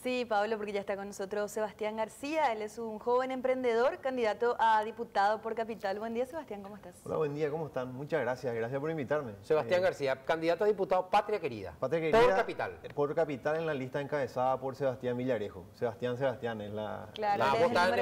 Sí, Pablo, porque ya está con nosotros Sebastián García. Él es un joven emprendedor, candidato a diputado por Capital. Buen día, Sebastián, ¿cómo estás? Hola, buen día, ¿cómo están? Muchas gracias, gracias por invitarme. Sebastián García, candidato a diputado Patria Querida. Patria Querida, por Capital. Por Capital en la lista encabezada por Sebastián Villarejo. Sebastián es la... Claro,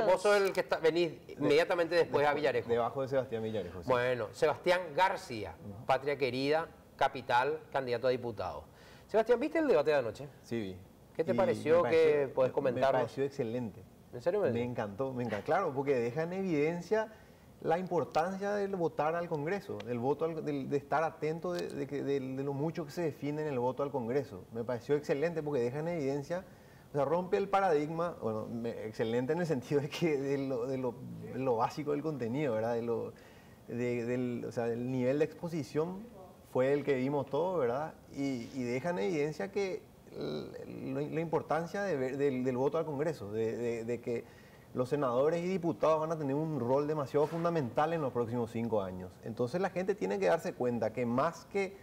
vos sos el que venís inmediatamente después a Villarejo. Debajo de Sebastián Villarejo. Sí. Bueno, Sebastián García, Patria Querida, Capital, candidato a diputado. Sebastián, ¿viste el debate de anoche? Sí, vi. ¿Qué te pareció? ¿Qué podés comentar? Me pareció excelente. ¿En serio? Me encantó. Claro, porque deja en evidencia la importancia del votar al Congreso, del voto de estar atento de lo mucho que se define en el voto al Congreso. Me pareció excelente porque deja en evidencia, o sea, rompe el paradigma, bueno, excelente en el sentido de que de lo básico del contenido, ¿verdad? O sea, del nivel de exposición fue el que vimos todo, ¿verdad? Y deja en evidencia que la importancia del voto al Congreso, de que los senadores y diputados van a tener un rol demasiado fundamental en los próximos 5 años. Entonces la gente tiene que darse cuenta que más que...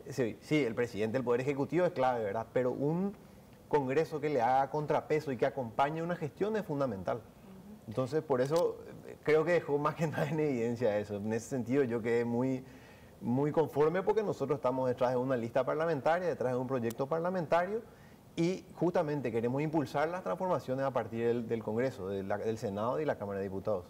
Sí, el presidente del Poder Ejecutivo es clave, ¿verdad? Pero un Congreso que le haga contrapeso y que acompañe una gestión es fundamental. Entonces por eso creo que dejó más que nada en evidencia eso. En ese sentido yo quedé muy conforme porque nosotros estamos detrás de una lista parlamentaria, detrás de un proyecto parlamentario y justamente queremos impulsar las transformaciones a partir del Congreso, del Senado y la Cámara de Diputados.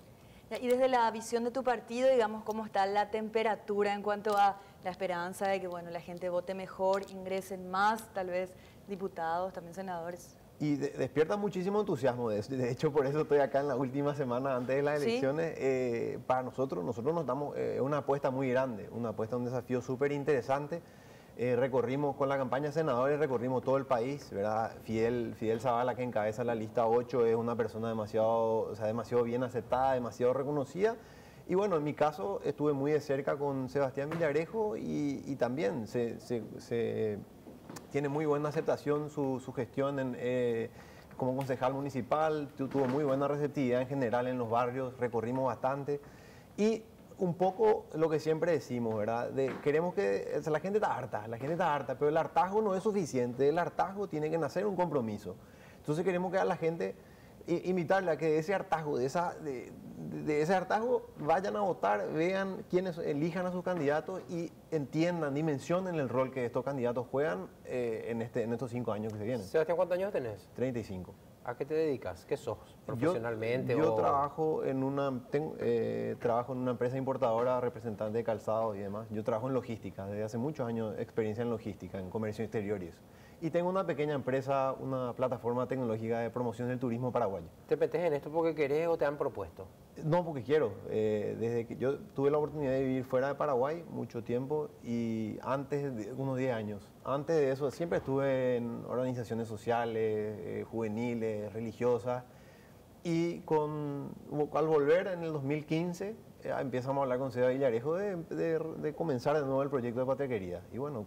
Y desde la visión de tu partido, digamos, ¿cómo está la temperatura en cuanto a la esperanza de que, bueno, la gente vote mejor, ingresen más, tal vez, diputados, también senadores? Y despierta muchísimo entusiasmo de eso. De hecho, por eso estoy acá en la última semana antes de las elecciones. ¿Sí? Para nosotros nos damos una apuesta muy grande, una apuesta, un desafío súper interesante. Recorrimos con la campaña de senadores, recorrimos todo el país, ¿verdad? Fidel Zavala, que encabeza la lista 8, es una persona demasiado bien aceptada, demasiado reconocida. Y bueno, en mi caso estuve muy de cerca con Sebastián Villarejo y también tiene muy buena aceptación su gestión como concejal municipal, tuvo muy buena receptividad en general en los barrios, recorrimos bastante y un poco lo que siempre decimos, ¿verdad? Queremos que, o sea, la gente está harta, pero el hartazgo no es suficiente, el hartazgo tiene que nacer un compromiso. Entonces queremos que a la gente invitarle a que de ese hartazgo, de ese hartazgo vayan a votar, vean quiénes elijan a sus candidatos y entiendan, dimensionen el rol que estos candidatos juegan en estos 5 años que se vienen. Sebastián, ¿cuántos años tenés? 35. ¿A qué te dedicas? ¿Qué sos? ¿Profesionalmente? Yo trabajo en una empresa importadora, representante de calzado y demás. Yo trabajo en logística, desde hace muchos años experiencia en logística, en comercio exterior y eso. Y tengo una pequeña empresa, una plataforma tecnológica de promoción del turismo paraguayo. ¿Te metes en esto porque querés o te han propuesto? No, porque quiero. Desde que yo tuve la oportunidad de vivir fuera de Paraguay mucho tiempo y unos 10 años. Antes de eso siempre estuve en organizaciones sociales, juveniles, religiosas. Y al volver en el 2015 empezamos a hablar con Seba Villarejo de comenzar de nuevo el proyecto de Patria Querida. Y bueno...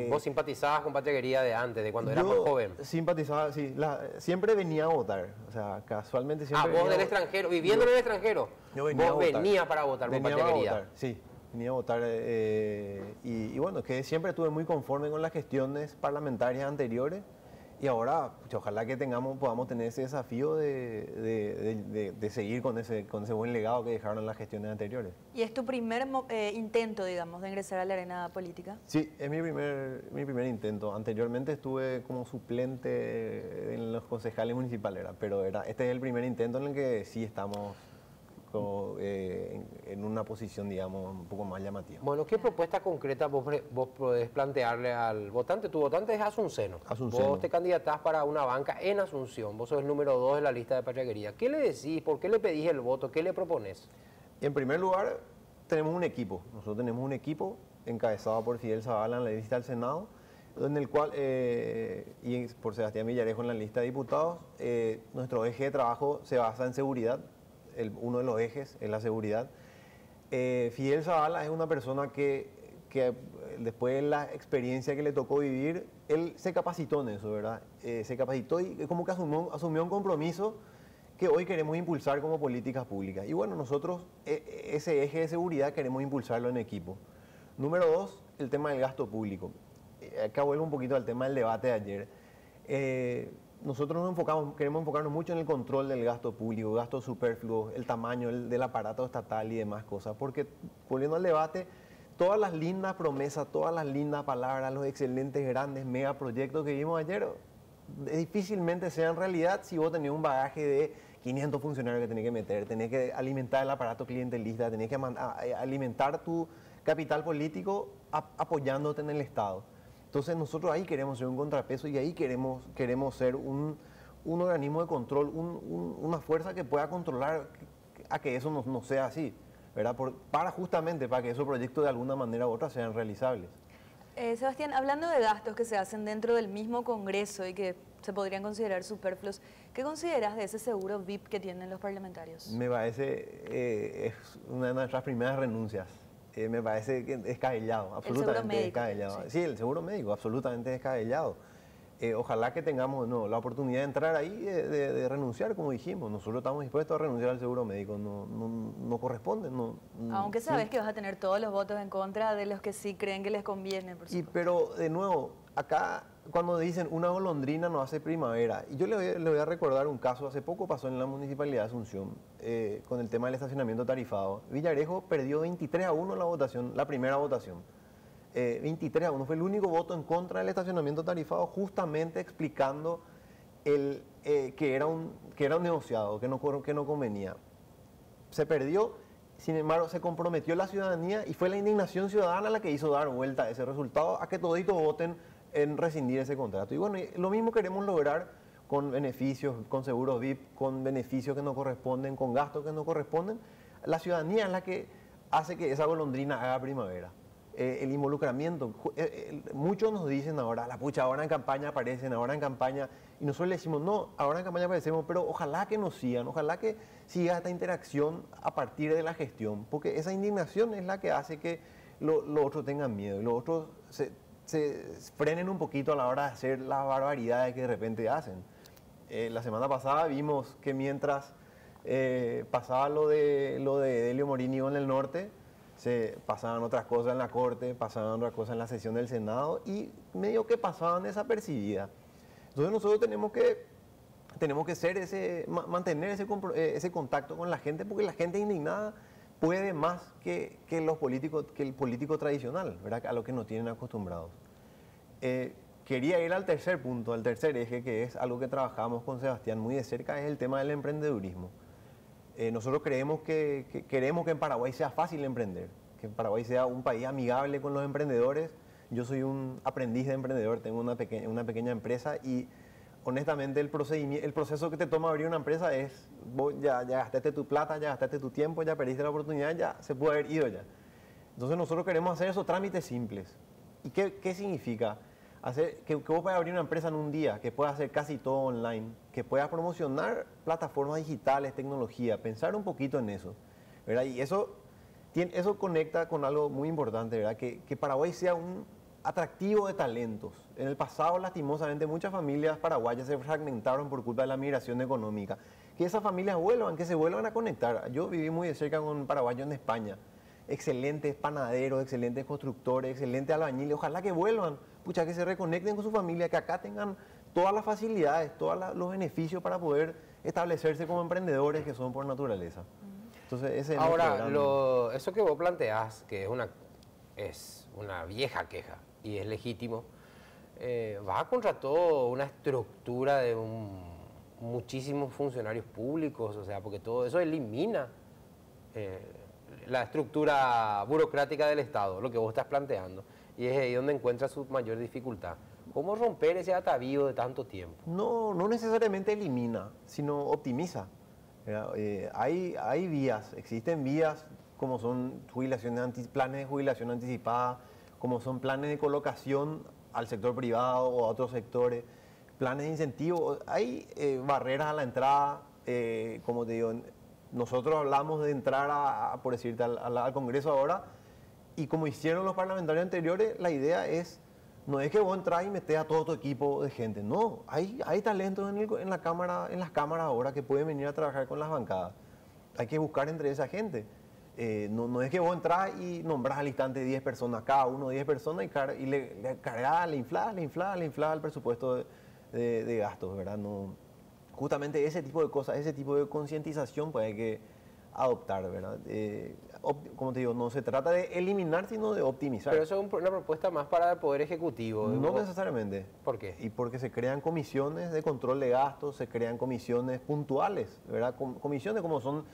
¿Vos simpatizabas con Patria Querida de antes, de cuando eras más joven? Simpatizaba, sí. Siempre venía a votar. O sea, casualmente siempre vos del extranjero, viviendo en el extranjero. Yo venía vos venías para votar por Patria Querida. Sí, venía a votar. Y bueno, que siempre estuve muy conforme con las gestiones parlamentarias anteriores. Y ahora, pues, ojalá que podamos tener ese desafío de seguir con ese buen legado que dejaron en las gestiones anteriores. ¿Y es tu primer intento, digamos, de ingresar a la arena política? Sí, es mi primer intento. Anteriormente estuve como suplente en los concejales municipales, pero este es el primer intento en el que sí estamos en una posición, digamos, un poco más llamativa. Bueno, ¿qué propuesta concreta vos podés plantearle al votante? Tu votante es Asunceno. Vos te candidatás para una banca en Asunción. Vos sos el número 2 de la lista de Patria Querida. ¿Qué le decís? ¿Por qué le pedís el voto? ¿Qué le proponés? En primer lugar, tenemos un equipo. Nosotros tenemos un equipo encabezado por Fidel Zavala en la lista del Senado, en el cual, y por Sebastián Villarejo en la lista de diputados, nuestro eje de trabajo se basa en seguridad. Uno de los ejes es la seguridad. Fidel Zavala es una persona que después de la experiencia que le tocó vivir, él se capacitó en eso, ¿verdad? Se capacitó y como que asumió un compromiso que hoy queremos impulsar como políticas públicas. Y bueno, nosotros ese eje de seguridad queremos impulsarlo en equipo. Número 2, el tema del gasto público. Acá vuelvo un poquito al tema del debate de ayer. nosotros queremos enfocarnos mucho en el control del gasto público, gasto superfluo, el tamaño del aparato estatal y demás cosas, porque volviendo al debate, todas las lindas promesas, todas las lindas palabras, los excelentes, grandes megaproyectos que vimos ayer, difícilmente sean realidad si vos tenés un bagaje de 500 funcionarios que tenés que meter, tenés que alimentar el aparato clientelista, tenés que alimentar tu capital político apoyándote en el Estado. Entonces nosotros ahí queremos ser un contrapeso y ahí queremos ser un organismo de control, una fuerza que pueda controlar a que eso no sea así, ¿verdad? Justamente para que esos proyectos de alguna manera u otra sean realizables. Sebastián, hablando de gastos que se hacen dentro del mismo Congreso y que se podrían considerar superfluos, ¿qué consideras de ese seguro VIP que tienen los parlamentarios? Me parece es una de nuestras primeras renuncias. Me parece descabellado, absolutamente descabellado. Sí, el seguro médico, absolutamente descabellado. Ojalá que tengamos la oportunidad de entrar ahí, de renunciar, como dijimos. Nosotros estamos dispuestos a renunciar al seguro médico, no corresponde. Aunque sabes que vas a tener todos los votos en contra de los que sí creen que les conviene, por supuesto. Pero, de nuevo, acá cuando dicen una golondrina no hace primavera, y yo le voy a recordar un caso, hace poco pasó en la Municipalidad de Asunción, con el tema del estacionamiento tarifado. Villarejo perdió 23-1 la votación, la primera votación. 23-1 fue el único voto en contra del estacionamiento tarifado, justamente explicando que era un negociado, que no convenía. Se perdió, sin embargo se comprometió la ciudadanía y fue la indignación ciudadana la que hizo dar vuelta a ese resultado, a que toditos voten en rescindir ese contrato. Y bueno, lo mismo queremos lograr con beneficios, con seguros VIP, con beneficios que no corresponden, con gastos que no corresponden. La ciudadanía es la que hace que esa golondrina haga primavera. El involucramiento, muchos nos dicen ahora, la pucha, ahora en campaña aparecen, ahora en campaña, y nosotros le decimos, no, ahora en campaña aparecemos, pero ojalá que nos sigan, ojalá que siga esta interacción a partir de la gestión, porque esa indignación es la que hace que los otros tengan miedo, y los otros se frenen un poquito a la hora de hacer las barbaridades que de repente hacen. La semana pasada vimos que mientras pasaba lo de Delio Morínigo en el norte, se pasaban otras cosas en la Corte, pasaban otras cosas en la sesión del Senado y medio que pasaban desapercibidas. Entonces nosotros tenemos que mantener ese contacto con la gente, porque la gente indignada puede más que el político tradicional, ¿verdad? A lo que nos tienen acostumbrados. Quería ir al tercer punto, al tercer eje, que es algo que trabajamos con Sebastián muy de cerca, es el tema del emprendedurismo. Nosotros queremos que en Paraguay sea fácil emprender, que en Paraguay sea un país amigable con los emprendedores. Yo soy un aprendiz de emprendedor, tengo una pequeña empresa y honestamente el proceso que te toma abrir una empresa es, vos ya gastaste tu plata, ya gastaste tu tiempo, ya perdiste la oportunidad, ya se puede haber ido ya. Entonces nosotros queremos hacer esos trámites simples. ¿Y qué significa? Que vos puedas abrir una empresa en un día, que puedas hacer casi todo online, que puedas promocionar plataformas digitales, tecnología, pensar un poquito en eso, ¿verdad? Y eso conecta con algo muy importante, ¿verdad? Que Paraguay sea un atractivo de talentos. En el pasado, lastimosamente, muchas familias paraguayas se fragmentaron por culpa de la migración económica. Que esas familias vuelvan, que se vuelvan a conectar. Yo viví muy de cerca con paraguayos en España. Excelentes panaderos, excelentes constructores, excelentes albañiles. Ojalá que vuelvan, pucha, que se reconecten con su familia, que acá tengan todas las facilidades, todos los beneficios para poder establecerse como emprendedores que son por naturaleza. Entonces, ese ahora, eso que vos planteás, que es una vieja queja y es legítimo, va contra todo una estructura de muchísimos funcionarios públicos, o sea, porque todo eso elimina la estructura burocrática del Estado, lo que vos estás planteando, y es ahí donde encuentra su mayor dificultad. ¿Cómo romper ese atavío de tanto tiempo? No necesariamente elimina, sino optimiza. Hay vías, existen vías como son planes de jubilación anticipada, como son planes de colocación al sector privado o a otros sectores, planes de incentivo. Hay barreras a la entrada, como te digo, nosotros hablamos de entrar, por decirte, al Congreso ahora, y como hicieron los parlamentarios anteriores, la idea no es que vos entrás y metés a todo tu equipo de gente, no, hay talentos en las cámaras ahora que pueden venir a trabajar con las bancadas. Hay que buscar entre esa gente. No es que vos entras y nombrás al instante 10 personas, cada uno 10 personas, y le inflás el presupuesto de gastos, ¿verdad? No, justamente ese tipo de cosas, ese tipo de concientización pues hay que adoptar, ¿verdad? Como te digo, no se trata de eliminar, sino de optimizar. Pero eso es una propuesta más para el Poder Ejecutivo. No necesariamente. ¿Por qué? Y porque se crean comisiones de control de gastos, se crean comisiones puntuales, ¿verdad? Comisiones como son,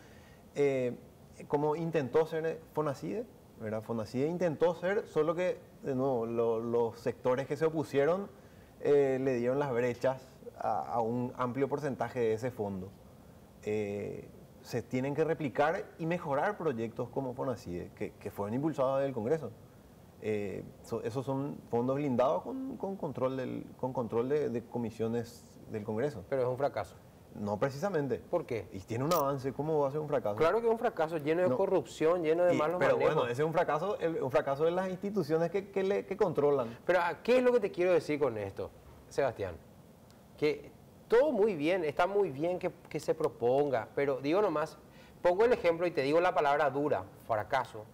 como intentó ser Fonacide, ¿verdad? Fonacide intentó ser, solo que, de nuevo, los sectores que se opusieron le dieron las brechas a un amplio porcentaje de ese fondo. Se tienen que replicar y mejorar proyectos como Fonacide, que fueron impulsados del Congreso. Esos son fondos blindados con control de comisiones del Congreso. Pero es un fracaso. No precisamente. ¿Por qué? Y tiene un avance, ¿cómo va a ser un fracaso? Claro que es un fracaso lleno de corrupción, lleno de malos manejos. Pero bueno, ese es un fracaso de las instituciones que controlan. Pero ¿qué es lo que te quiero decir con esto, Sebastián? Que todo muy bien, está muy bien que se proponga, pero digo nomás, pongo el ejemplo y te digo la palabra dura, fracaso,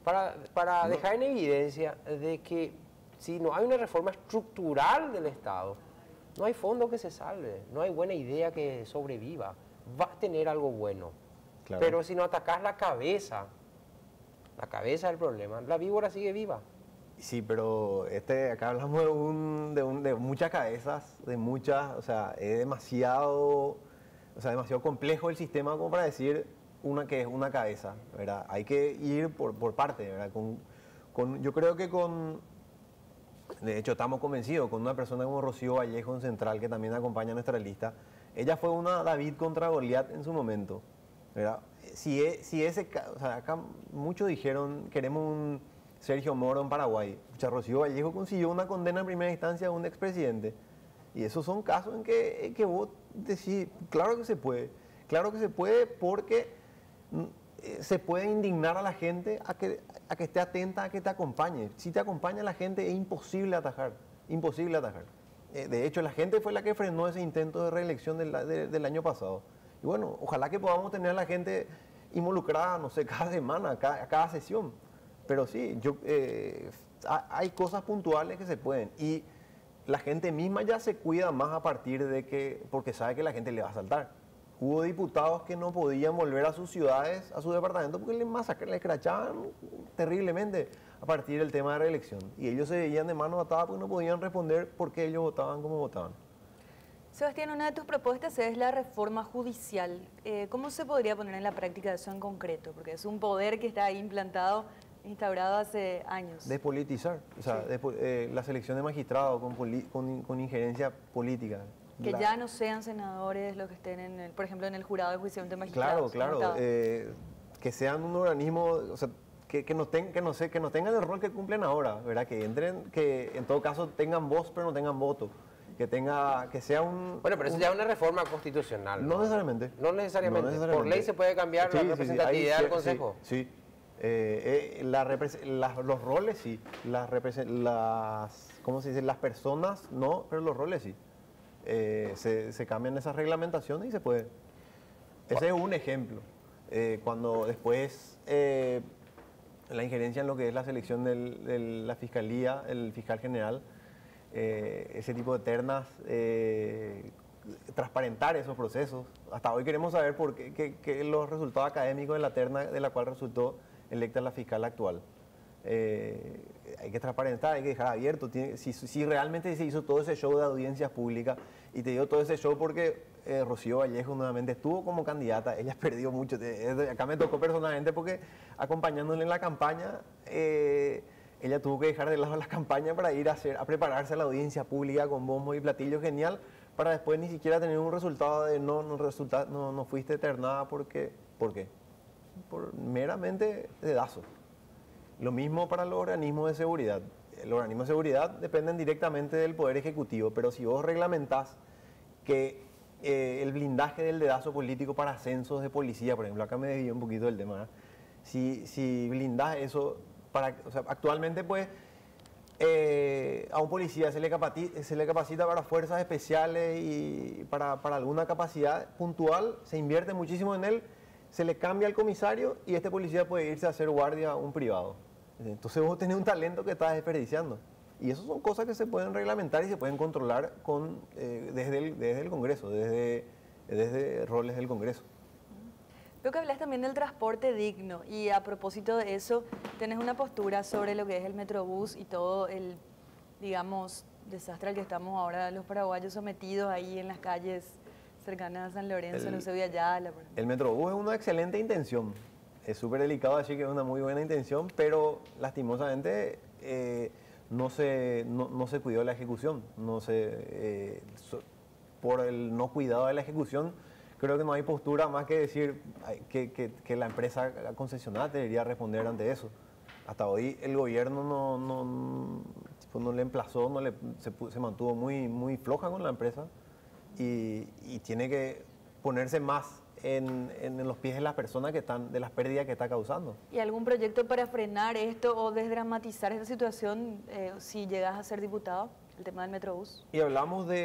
para dejar en evidencia de que si no hay una reforma estructural del Estado, no hay fondo que se salve, no hay buena idea que sobreviva, va a tener algo bueno. Claro. Pero si no atacás la cabeza del problema, la víbora sigue viva. Sí, pero acá hablamos de muchas cabezas, o sea, es demasiado complejo el sistema como para decir que es una cabeza, ¿verdad? Hay que ir por parte, ¿verdad? Yo creo que de hecho estamos convencidos, con una persona como Rocío Vallejo en Central, que también acompaña a nuestra lista, ella fue una David contra Goliat en su momento, ¿verdad? O sea, acá muchos dijeron, queremos un Sergio Moro en Paraguay. Rocío Vallejo consiguió una condena en primera instancia a un expresidente. Y esos son casos en que vos decís, claro que se puede porque se puede indignar a la gente a que esté atenta, a que te acompañe. Si te acompaña la gente es imposible atajar. De hecho, la gente fue la que frenó ese intento de reelección del año pasado. Y bueno, ojalá que podamos tener a la gente involucrada, no sé, cada semana, cada sesión. Pero sí, hay cosas puntuales que se pueden. Y la gente misma ya se cuida más a partir porque sabe que la gente le va a saltar. Hubo diputados que no podían volver a sus ciudades, a sus departamentos, porque le escrachaban terriblemente a partir del tema de reelección. Y ellos se veían de mano atada porque no podían responder por qué ellos votaban como votaban. Sebastián, una de tus propuestas es la reforma judicial. ¿Cómo se podría poner en la práctica eso en concreto? Porque es un poder que está ahí instaurado hace años. Despolitizar, o sea, sí. La selección de magistrados con injerencia política. Que ya no sean senadores los que estén, por ejemplo, en el jurado de juicio de magistrados. Claro. Que sean un organismo, o sea, que no tengan el rol que cumplen ahora, ¿verdad? Que entren, que en todo caso tengan voz pero no tengan voto. Que sea un... Bueno, pero eso ya es una reforma constitucional. No necesariamente. No necesariamente. Por ley se puede cambiar la representatividad del Consejo. Sí. Los roles sí. ¿Cómo se dice? Las personas no, pero los roles sí. Se cambian esas reglamentaciones y se puede. Ese es un ejemplo. Cuando después la injerencia en lo que es la selección de la fiscalía, el fiscal general, ese tipo de ternas, transparentar esos procesos. Hasta hoy queremos saber por qué los resultados académicos de la terna de la cual resultó electa la fiscal actual. Hay que transparentar, hay que dejar abierto. Si realmente se hizo todo ese show de audiencias públicas, y te digo todo ese show porque Rocío Vallejo nuevamente estuvo como candidata, ella perdió mucho. Acá me tocó personalmente porque acompañándole en la campaña, ella tuvo que dejar de lado la campaña para ir a prepararse a la audiencia pública con bombo y platillo genial, para después ni siquiera tener un resultado de no fuiste ternada porque, ¿por qué? Por meramente dedazo. Lo mismo para los organismos de seguridad. Los organismos de seguridad dependen directamente del Poder Ejecutivo, pero si vos reglamentás que el blindaje del dedazo político para ascensos de policía, por ejemplo, acá me desvié un poquito del tema, si blindás eso, o sea, actualmente pues a un policía se le capacita para fuerzas especiales y para alguna capacidad puntual, se invierte muchísimo en él, se le cambia al comisario y este policía puede irse a hacer guardia a un privado. Entonces vos tenés un talento que estás desperdiciando. Y eso son cosas que se pueden reglamentar y se pueden controlar desde el Congreso, desde roles del Congreso. Veo que hablas también del transporte digno y a propósito de eso, tenés una postura sobre lo que es el Metrobús y todo el, digamos, desastre al que estamos ahora los paraguayos sometidos ahí en las calles cercanas a San Lorenzo, no sé, Villayala. El Metrobús es una excelente intención. Es súper delicado decir que es una muy buena intención, pero lastimosamente no se cuidó la ejecución. Por el no cuidado de la ejecución, creo que no hay postura más que decir que la empresa concesionada debería responder ante eso. Hasta hoy el gobierno no le emplazó, se mantuvo muy floja con la empresa y tiene que ponerse más en los pies de las personas que están, de las pérdidas que está causando. ¿Y algún proyecto para frenar esto o desdramatizar esta situación si llegas a ser diputado? El tema del Metrobús. Y hablamos o sea,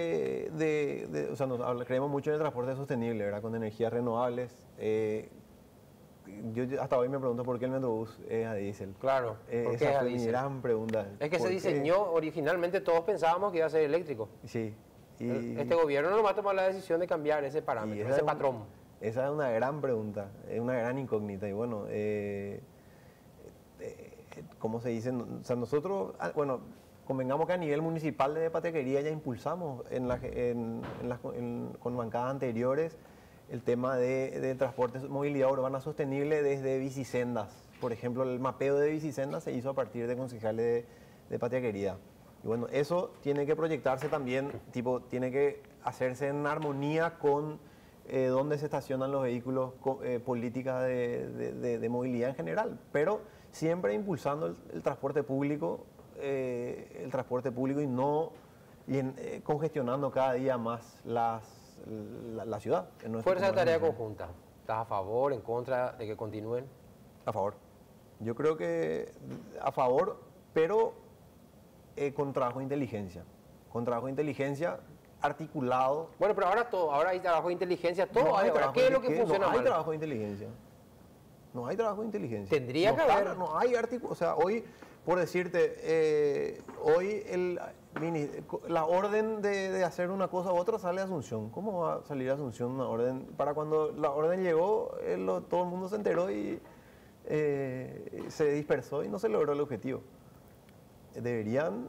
creemos mucho en el transporte sostenible, ¿verdad? Con energías renovables. Yo hasta hoy me pregunto por qué el Metrobús es a diésel. Claro, Esa fue mi gran pregunta. Es que se diseñó, originalmente todos pensábamos que iba a ser eléctrico. Sí. Este gobierno no va a tomar la decisión de cambiar ese parámetro, ese patrón. Esa es una gran pregunta, es una gran incógnita. Y bueno, ¿cómo se dice? O sea, nosotros, bueno, convengamos que a nivel municipal de Patequería ya impulsamos con bancadas anteriores el tema de transporte, movilidad urbana sostenible desde bicisendas. Por ejemplo, el mapeo de bicisendas se hizo a partir de concejales de Patequería. Y bueno, eso tiene que proyectarse también, tiene que hacerse en armonía con dónde se estacionan los vehículos, políticas de movilidad en general, pero siempre impulsando el transporte público y no congestionando cada día más la ciudad. Fuerza de tarea conjunta. ¿Estás a favor, en contra de que continúen? A favor. Yo creo que a favor, pero con trabajo de inteligencia. Con trabajo de inteligencia articulado. Bueno, pero ahora hay trabajo de inteligencia, todo hay. ¿Qué es lo que funciona mal? No hay trabajo de inteligencia. No hay trabajo de inteligencia. Tendría que haber. No hay artículo. O sea, hoy, por decirte, hoy la orden de hacer una cosa u otra sale de Asunción. ¿Cómo va a salir de Asunción una orden? Para cuando la orden llegó, todo el mundo se enteró y se dispersó y no se logró el objetivo. Deberían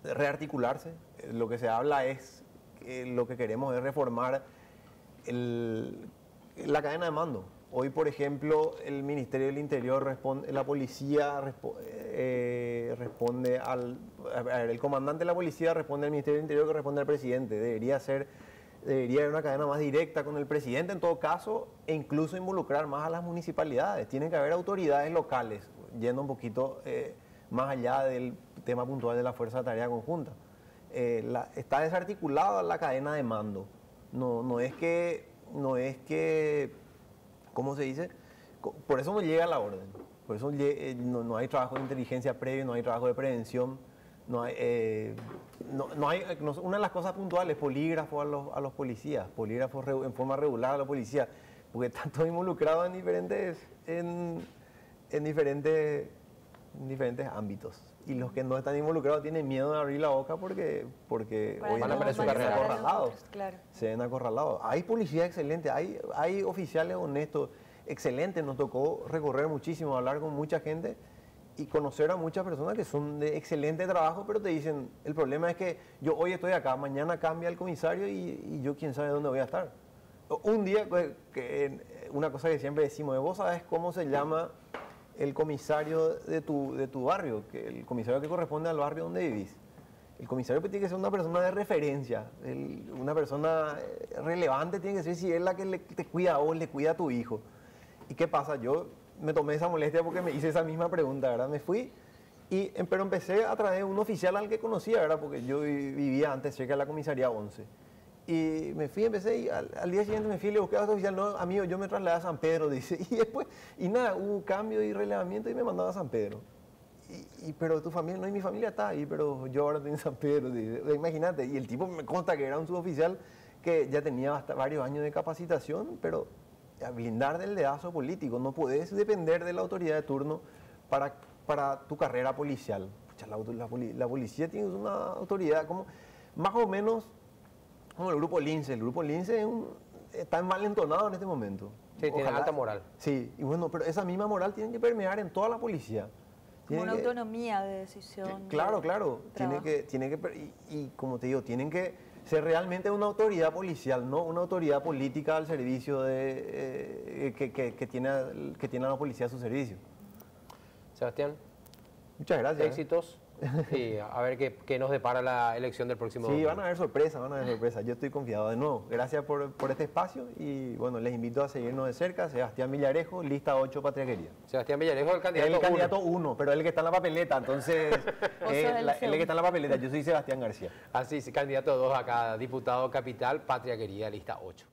rearticularse. Lo que se habla es, lo que queremos es reformar la cadena de mando. Hoy, por ejemplo, el Ministerio del Interior responde, la policía responde el comandante de la policía responde al Ministerio del Interior, que responde al presidente. Debería haber una cadena más directa con el presidente en todo caso, e incluso involucrar más a las municipalidades. Tienen que haber autoridades locales, yendo un poquito más allá del tema puntual de la Fuerza de Tarea Conjunta. Está desarticulada la cadena de mando. No es que, ¿cómo se dice? Por eso no llega la orden. Por eso no hay trabajo de inteligencia previo, no hay trabajo de prevención. Una de las cosas puntuales, polígrafos a los policías, polígrafos en forma regular a los policías, porque están todos involucrados en diferentes ámbitos. Y los que no están involucrados tienen miedo de abrir la boca porque obviamente se ven acorralados. Claro. Se ven acorralados. Hay policías excelentes, hay oficiales honestos, excelentes. Nos tocó recorrer muchísimo, hablar con mucha gente y conocer a muchas personas que son de excelente trabajo, pero te dicen, el problema es que yo hoy estoy acá, mañana cambia el comisario y yo quién sabe dónde voy a estar. Un día, una cosa que siempre decimos, vos sabés cómo se llama el comisario de tu barrio, el comisario que corresponde al barrio donde vivís. El comisario tiene que ser una persona de referencia, una persona relevante tiene que ser si es la que te cuida a vos, le cuida a tu hijo. ¿Y qué pasa? Yo me tomé esa molestia porque me hice esa misma pregunta, ¿verdad? Me fui, pero empecé a través de un oficial al que conocía, ¿verdad? Porque yo vivía antes cerca de la comisaría 11. Y me fui, empecé y al día siguiente me fui y le busqué a otro oficial, no, amigo, yo me trasladé a San Pedro, dice. Y después, nada, hubo cambio y relevamiento y me mandaba a San Pedro. Pero tu familia, no, y mi familia está ahí, pero yo ahora estoy en San Pedro, dice. Imagínate, y el tipo me consta que era un suboficial que ya tenía varios años de capacitación, pero a blindar del dedazo político, no podés depender de la autoridad de turno para tu carrera policial. pucha, la policía tiene una autoridad como, más o menos, como el grupo Lince. El grupo Lince está envalentonado en este momento. Sí, tiene alta moral. Sí, y bueno, pero esa misma moral tiene que permear en toda la policía. Como una autonomía de decisión. Claro, claro. Y como te digo, tienen que ser realmente una autoridad policial, no una autoridad política al servicio de que tiene a la policía a su servicio. Sebastián. Muchas gracias. Éxitos. Y a ver qué nos depara la elección del próximo domingo. Van a haber sorpresas, Yo estoy confiado. De nuevo, gracias por este espacio y bueno, les invito a seguirnos de cerca. Sebastián Villarejo, lista 8, Patria Querida. Sebastián Villarejo, el candidato 1. El candidato 1, pero el que está en la papeleta, entonces, el que está en la papeleta, yo soy Sebastián García. Así, candidato 2 acá, diputado capital, Patria Querida, lista 8.